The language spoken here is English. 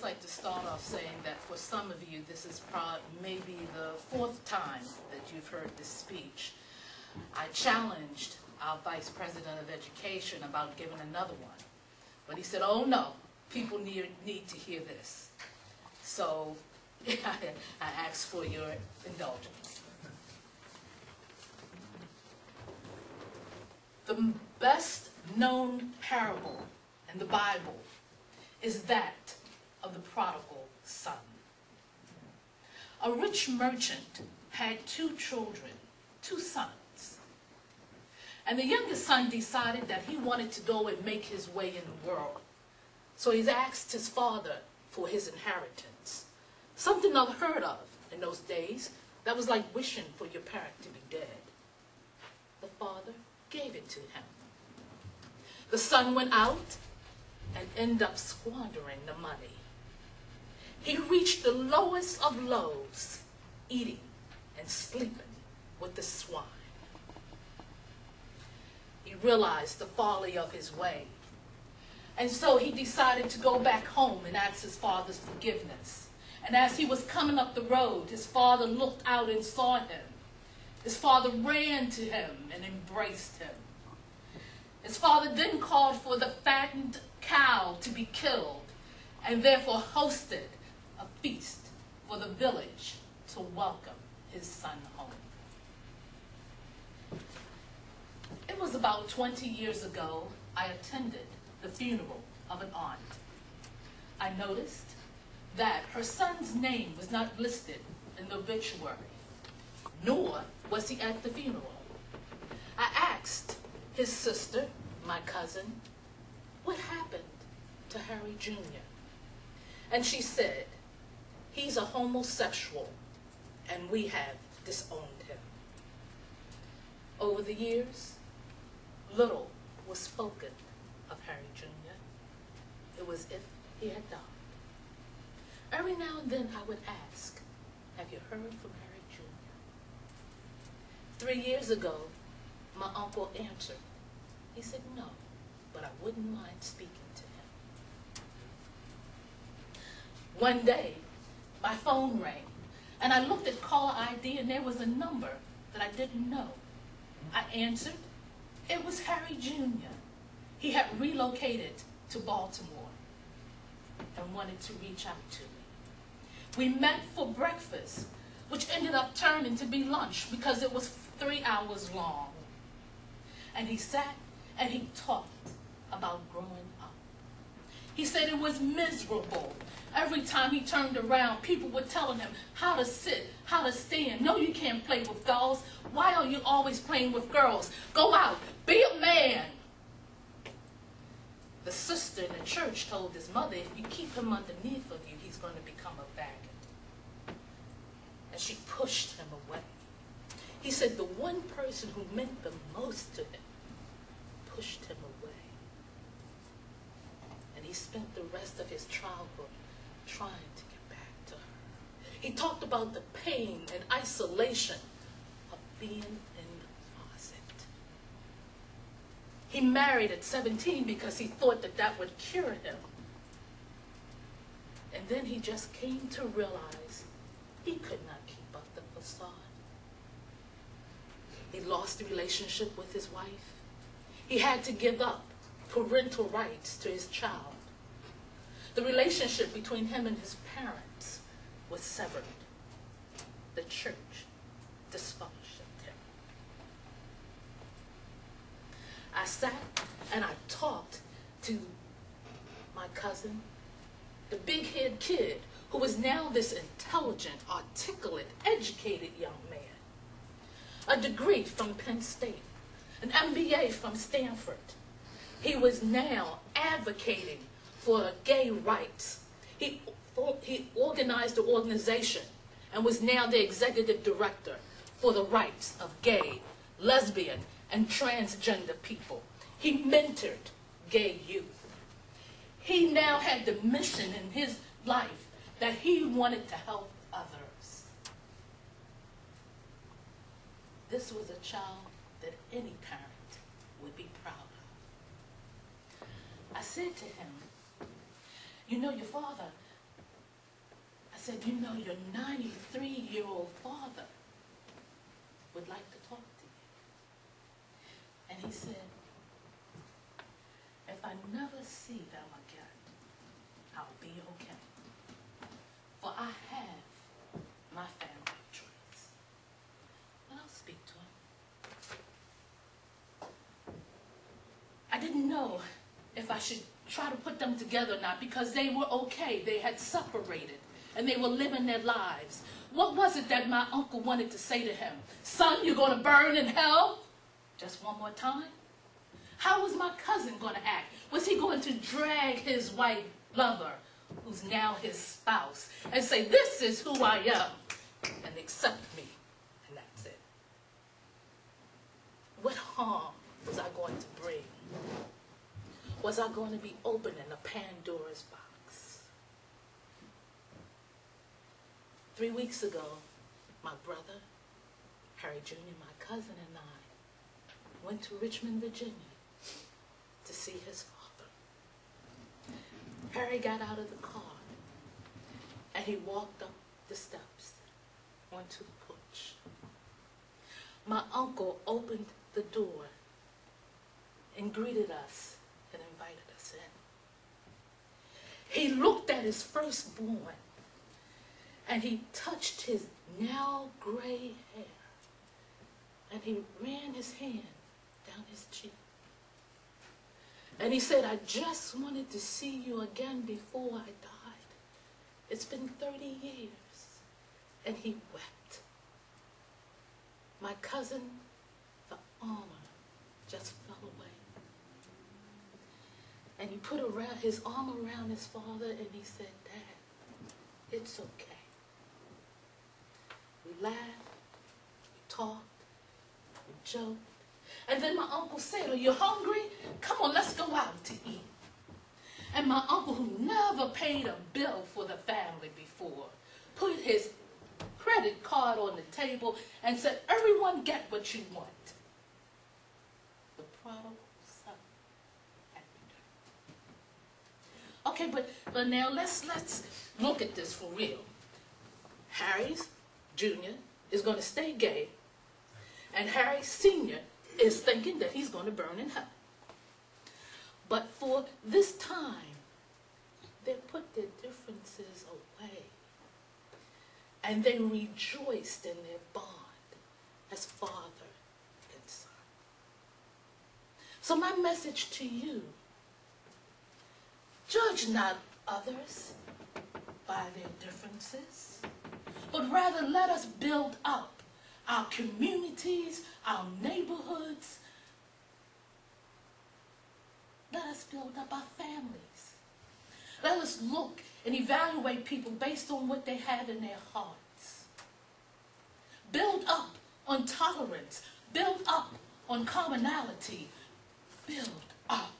like to start off saying that for some of you, this is maybe the 4th time that you've heard this speech. I challenged our Vice President of Education about giving another one, but he said, oh no, people need to hear this. So I ask for your indulgence. The best known parable in the Bible is that of the prodigal son. A rich merchant had 2 children, 2 sons. And the youngest son decided that he wanted to go and make his way in the world. So he asked his father for his inheritance. Something unheard of in those days. That was like wishing for your parent to be dead. The father gave it to him. The son went out and ended up squandering the money. He reached the lowest of lows, eating and sleeping with the swine. He realized the folly of his way. And so he decided to go back home and ask his father's forgiveness. And as he was coming up the road, his father looked out and saw him. His father ran to him and embraced him. His father then called for the fattened cow to be killed and therefore hosted a feast for the village to welcome his son home. It was about 20 years ago I attended the funeral of an aunt. I noticed that her son's name was not listed in the obituary, nor was he at the funeral. I asked his sister, my cousin, what happened to Harry Jr.? And she said, he's a homosexual and we have disowned him. Over the years, little was spoken of Harry Jr. It was if he had died. Every now and then I would ask, have you heard from Harry Jr.? 3 years ago, my uncle answered. He said no, but I wouldn't mind speaking to him. One day, my phone rang, and I looked at caller ID, and there was a number that I didn't know. I answered. It was Harry Jr. He had relocated to Baltimore and wanted to reach out to me. We met for breakfast, which ended up turning to be lunch because it was 3 hours long. And he sat and he talked about growing up. He said it was miserable. Every time he turned around, people were telling him how to sit, how to stand. No, you can't play with dolls. Why are you always playing with girls? Go out, be a man. The sister in the church told his mother, if you keep him underneath of you, he's going to become a faggot. And she pushed him away. He said the one person who meant the most to him pushed him away. And he spent the rest of his childhood trying to get back to her. He talked about the pain and isolation of being in the closet. He married at 17 because he thought that that would cure him. And then he just came to realize he could not keep up the facade. He lost the relationship with his wife. He had to give up parental rights to his child. The relationship between him and his parents was severed. The church disfellowshipped him. I sat and I talked to my cousin, the big-headed kid who was now this intelligent, articulate, educated young man. A degree from Penn State, an MBA from Stanford. He was now advocating for gay rights. He organized an organization and was now the executive director for the rights of gay, lesbian, and transgender people. He mentored gay youth. He now had the mission in his life that he wanted to help others. This was a child that any parent would be proud of. I said to him, you know, your father said, you know, your 93-year-old father would like to talk to you. And he said, if I never see them again, I'll be okay. For I have my family traits. And I'll speak to him. I didn't know if I should try to put them together or not, because they were okay. They had separated and they were living their lives. What was it that my uncle wanted to say to him? Son, you're going to burn in hell? Just one more time? How was my cousin going to act? Was he going to drag his white lover, who's now his spouse, and say, this is who I am, and accept me, and that's it? What harm was I going to bring? Was I going to be opening a Pandora's box? 3 weeks ago, my brother, Harry Jr., my cousin, and I went to Richmond, Virginia to see his father. Harry got out of the car and he walked up the steps onto the porch. My uncle opened the door and greeted us and invited us in. He looked at his firstborn and he touched his now gray hair and he ran his hand down his cheek. And he said, I just wanted to see you again before I died. It's been 30 years. And he wept. My cousin, the armor just fell away. And he put his arm around his father and he said, Dad, it's okay. We laughed, we talked, we joked. And then my uncle said, are you hungry? Come on, let's go out to eat. And my uncle, who never paid a bill for the family before, put his credit card on the table and said, everyone get what you want. The prodigal son had returned. Okay, but now let's look at this for real. Harry's Jr. is going to stay gay, and Harry Sr. is thinking that he's going to burn in hell. But for this time, they put their differences away. And they rejoiced in their bond as father and son. So my message to you, judge not others by their differences, but rather let us build up our communities, our neighborhoods. Let us build up our families. Let us look and evaluate people based on what they have in their hearts. Build up on tolerance. Build up on commonality. Build up